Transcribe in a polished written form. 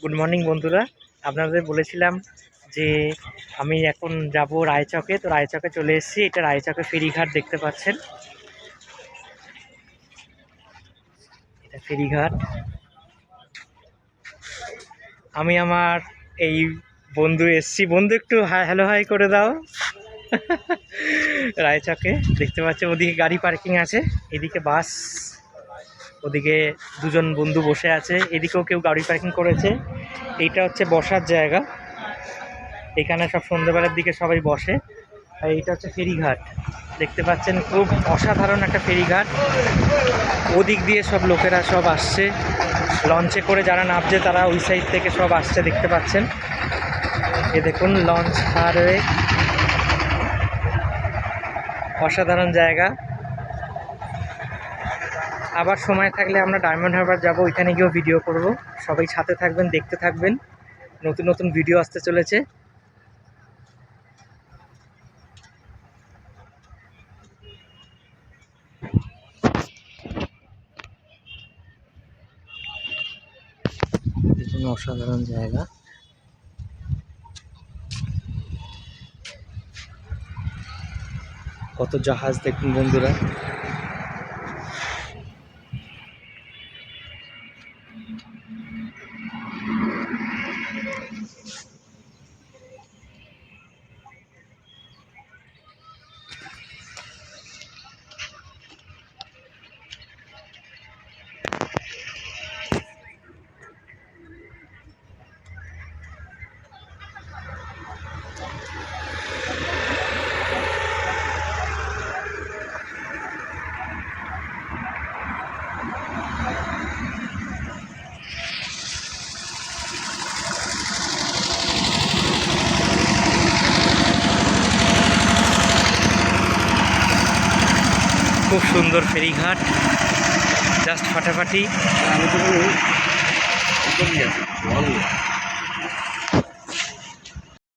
Good morning বন্ধুরা। আপনাদের বলেছিলাম যে আমি এখন যাব রায়চকে। তো রায়চকে চলে এসেছি। এটা রায়চকে ফেরিঘাট দেখতে পাচ্ছেন, এটা ফেরিঘাট। আমি আমার এই বন্ধু এসছি। বন্ধু একটু হ্যালো হাই করে দাও। রায়চকে দেখতে পাচ্ছেন ওদিকে গাড়ি পার্কিং আছে, এদিকে বাস, ওদিকে দুজন বন্ধু বসে আছে, এদিকেও কেউ গাড়ি পার্কিং করেছে। এইটা হচ্ছে বসার জায়গা, এখানে সব সন্ধ্যেবেলার দিকে সবাই বসে। আর এইটা হচ্ছে ফেরিঘাট দেখতে পাচ্ছেন, খুব অসাধারণ একটা ফেরিঘাট। ওদিক দিয়ে সব লোকেরা সব আসছে, লঞ্চে করে যারা নামছে তারা ওই সাইড থেকে সব আসছে দেখতে পাচ্ছেন। এ দেখুন লঞ্চ পার হয়ে, অসাধারণ জায়গা। আবার সময় থাকলে আমরা ডায়মন্ড হারবার যাব, ওইখানে গিয়েও ভিডিও করব। সবাই সাথে থাকবেন, দেখতে থাকবেন, নতুন নতুন ভিডিও আসতে চলেছে। দেখুন অসাধারণ জায়গা। কত জাহাজ দেখুন বন্ধুরা। খুব সুন্দর ফেরিঘাট, জাস্ট ফাটাফাটি।